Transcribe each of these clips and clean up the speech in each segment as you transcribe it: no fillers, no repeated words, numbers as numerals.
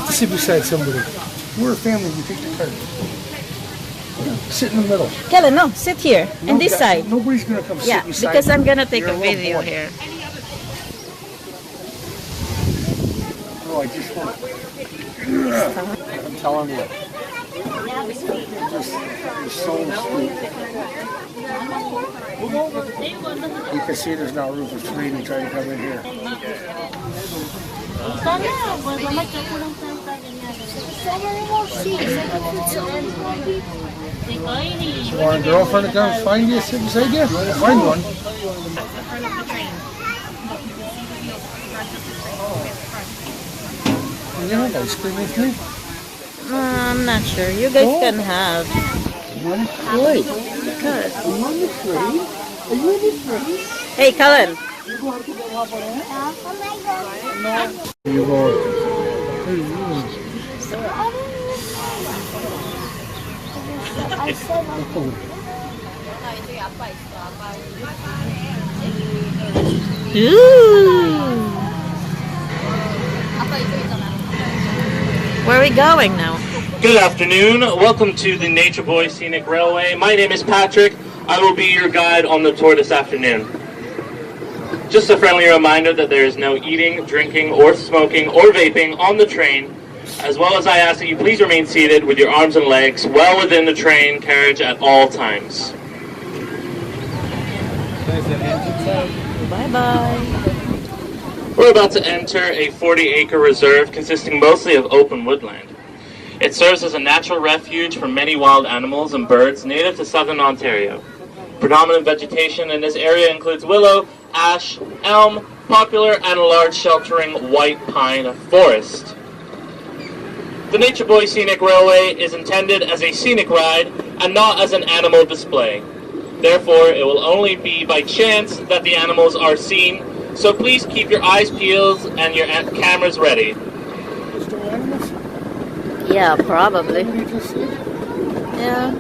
have to sit beside somebody. We're a family. We take the cart. Sit in the middle. Kellen, no, sit here, No, in this side. Nobody's gonna come Yeah, sit beside because you. I'm gonna take You're a little video boy. here. Oh, I just want. I'm telling you. It's so sweet. You can see there's not room for three to try to come in here. You want a girlfriend to come find you, sit beside you? Find one. You have ice cream with me? I'm not sure. You guys can have. You want to play? Good. You want to play? Are you ready to play? Hey, Kellen. You go. Ooh. Where are we going now? Good afternoon. Welcome to the Nature Boy Scenic Railway. My name is Patrick. I will be your guide on the tour this afternoon. Just a friendly reminder that there is no eating, drinking, or smoking, or vaping on the train, as well as I ask that you please remain seated with your arms and legs well within the train carriage at all times. Bye-bye. We're about to enter a 40-acre reserve consisting mostly of open woodland. It serves as a natural refuge for many wild animals and birds native to southern Ontario. Predominant vegetation in this area includes willow, ash, elm, poplar, and a large sheltering white pine forest. The Nature Boy Scenic Railway is intended as a scenic ride and not as an animal display. Therefore, it will only be by chance that the animals are seen, so please keep your eyes peeled and your cameras ready. Yeah, probably. Yeah.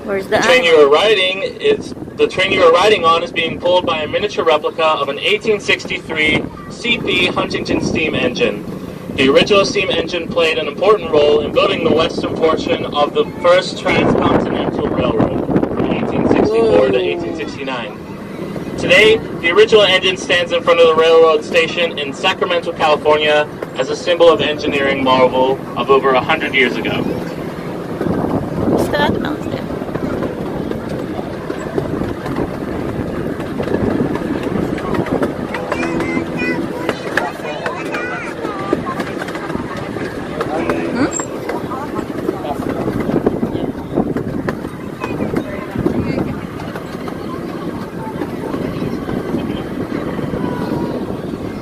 Where's the train you are riding? The train you are riding on is being pulled by a miniature replica of an 1863 CP Huntington steam engine. The original steam engine played an important role in building the western portion of the first transcontinental railroad from 1864 to 1869. Today, the original engine stands in front of the railroad station in Sacramento, California, as a symbol of engineering marvel of over 100 years ago. What's the other mountain?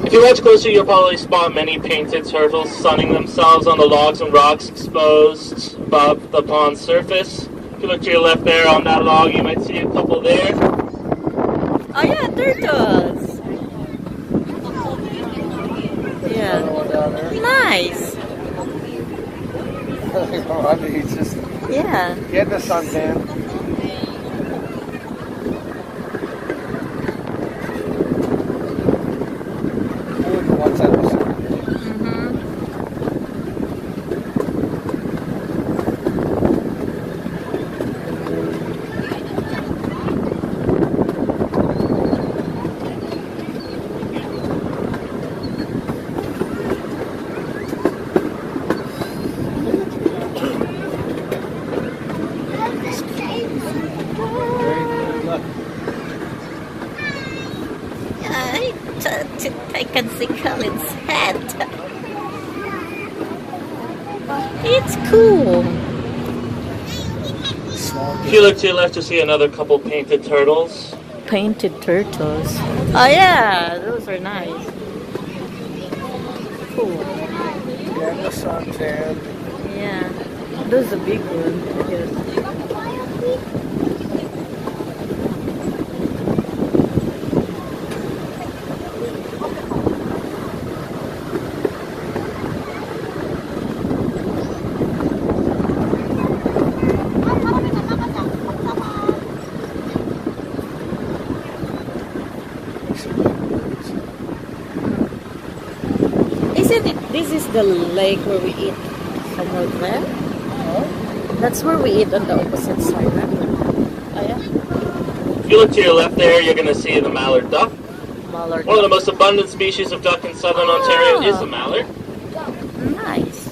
If you watch closely, you'll probably spot many painted turtles sunning themselves on the logs and rocks exposed above the pond's surface. If you look to your left there on that log, you might see a couple there. Oh yeah, turtles. Yeah. Nice. He's just Yeah. getting the suntan. I can see Colin's head. It's cool. If you look to your left, you'll see another couple painted turtles. Painted turtles. Oh yeah, those are nice. Cool. Yeah, the suntan. Yeah, those are big ones, I guess. Isn't it? This is the lake where we eat somewhere there. That's where we eat on the opposite side, right? Oh yeah. If you look to your left there, you're going to see the mallard duck. Mallard. One of the most abundant species of duck in southern Ontario is the mallard. Nice.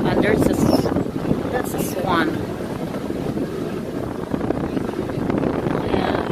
And there's that's a swan. Yeah.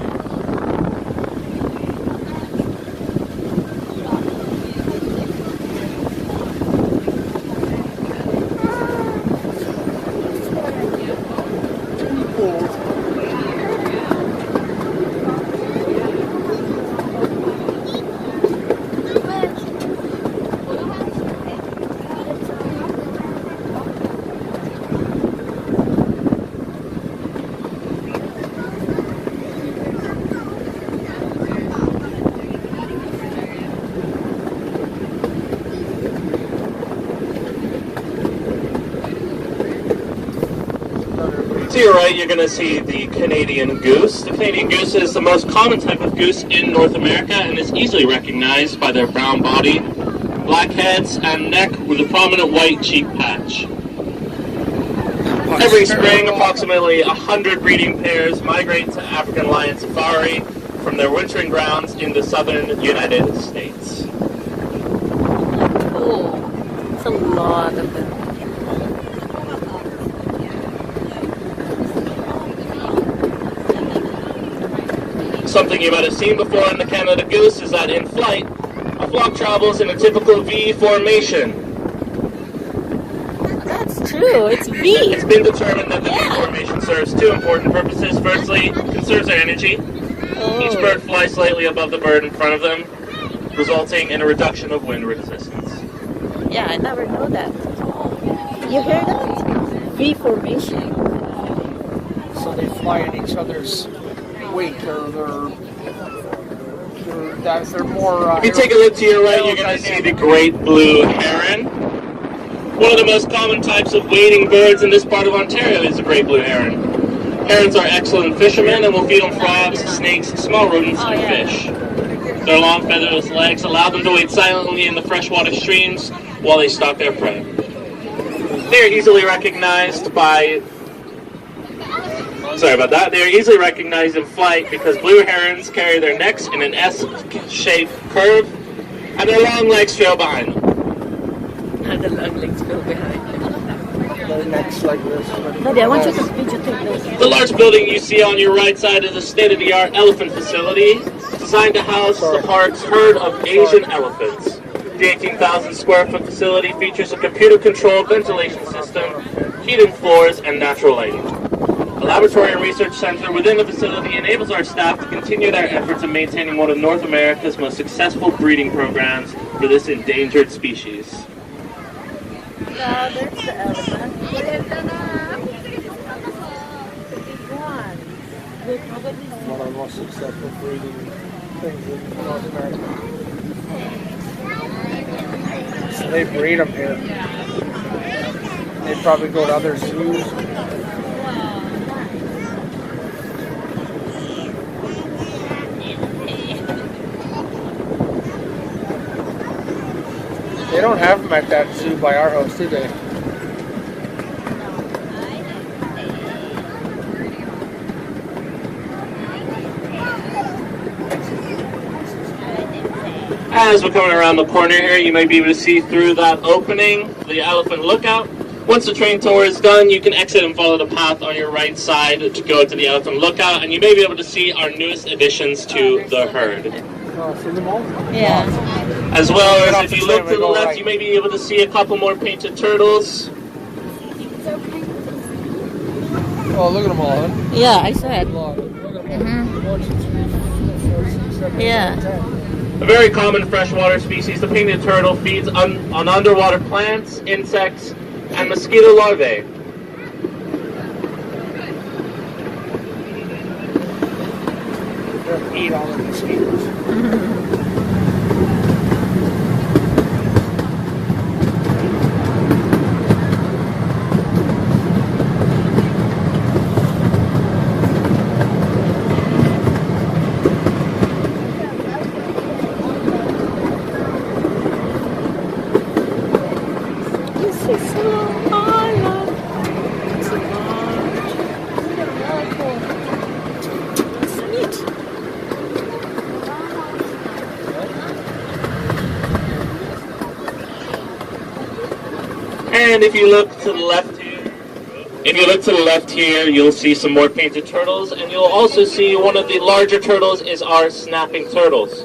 To your right, you're going to see the Canadian goose. The Canadian goose is the most common type of goose in North America and is easily recognized by their brown body, black heads, and neck with a prominent white cheek patch. Every spring, approximately 100 breeding pairs migrate to African lion safari from their wintering grounds in the southern United States. Cool. It's a lot of them. Something you might have seen before in the Canada goose is that in flight, a flock travels in a typical V formation. That's true. It's V. It's been determined that the V formation serves two important purposes. Firstly, it conserves their energy. Each bird flies slightly above the bird in front of them, resulting in a reduction of wind resistance. Yeah, I never know that. You hear that? V formation. So they fly in each other's wake, or they're more. If you take a look to your right, you're going to see the great blue heron. One of the most common types of wading birds in this part of Ontario is the great blue heron. Herons are excellent fishermen and will feed on frogs, snakes, small rodents, and fish. Their long featherless legs allow them to wade silently in the freshwater streams while they stalk their prey. They are easily recognized by... Sorry about that. They are easily recognized in flight because blue herons carry their necks in an S-shaped curve and their long legs trail behind them. And the long legs go behind them. Their necks like this. Daddy, I want you to videotape this. The large building you see on your right side is a state-of-the-art elephant facility designed to house the park's herd of Asian elephants. The 18,000 square foot facility features a computer-controlled ventilation system, heated floors, and natural lighting. A laboratory and research center within the facility enables our staff to continue their efforts in maintaining one of North America's most successful breeding programs for this endangered species. Yeah, there's the elephant. One of the most successful breeding things in North America. So they breed them here. They probably go to other zoos. They don't have them at that zoo by our house, do they? As we're coming around the corner here, you might be able to see through that opening, the elephant lookout. Once the train tour is done, you can exit and follow the path on your right side to go to the elephant lookout, and you may be able to see our newest additions to the herd. See them all? Yeah. As well as if you look to the left, you may be able to see a couple more painted turtles. Oh, look at them all. Huh? Yeah, I said. Look at them all. 1, 2, 3, 4, 5, 6, 7, 8, Yeah. 9, 10. A very common freshwater species, the painted turtle feeds on underwater plants, insects, and mosquito larvae. They'll eat all the mosquitoes. And if you look to the left here, you'll see some more painted turtles, and you'll also see one of the larger turtles is our snapping turtles.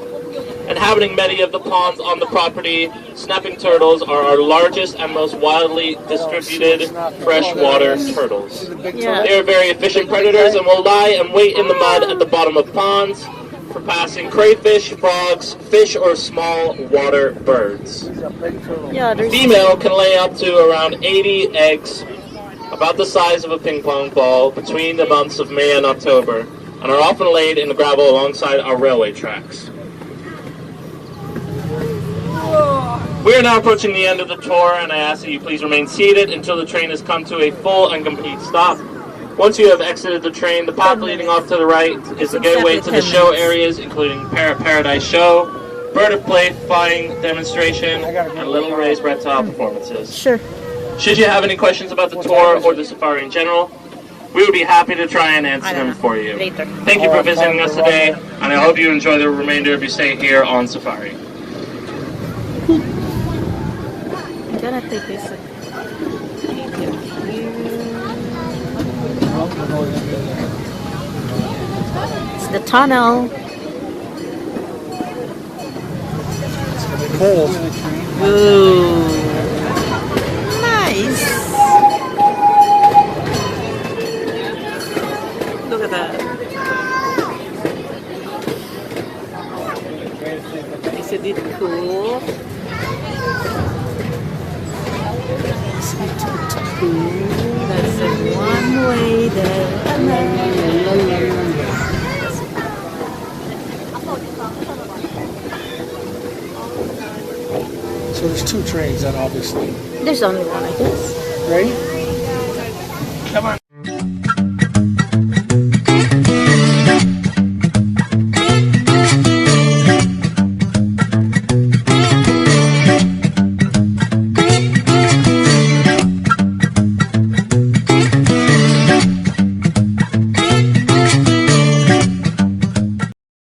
Inhabiting many of the ponds on the property, snapping turtles are our largest and most widely distributed freshwater turtles. Yeah. They are very efficient predators and will lie and wait in the mud at the bottom of ponds for passing crayfish, frogs, fish, or small water birds. Yeah, there's Female can lay up to around 80 eggs, about the size of a ping pong ball, between the months of May and October, and are often laid in the gravel alongside our railway tracks. We are now approaching the end of the tour, and I ask that you please remain seated until the train has come to a full and complete stop. Once you have exited the train, the path leading off to the right is the gateway to the show areas, including Paradise Show, Bird of Play flying demonstration, and Little Ray's reptile performances. sure. Should you have any questions about the tour or the safari in general, we would be happy to try and answer them for you. Later. Thank you for visiting us today, and I hope you enjoy the remainder of your stay here on safari. I'm gonna take this. It's the tunnel. Cold. Ooh. Nice. Look at that. Isn't it cool? That's a one way there. So there's two trains then, obviously. There's only one, I guess. Right? Come on.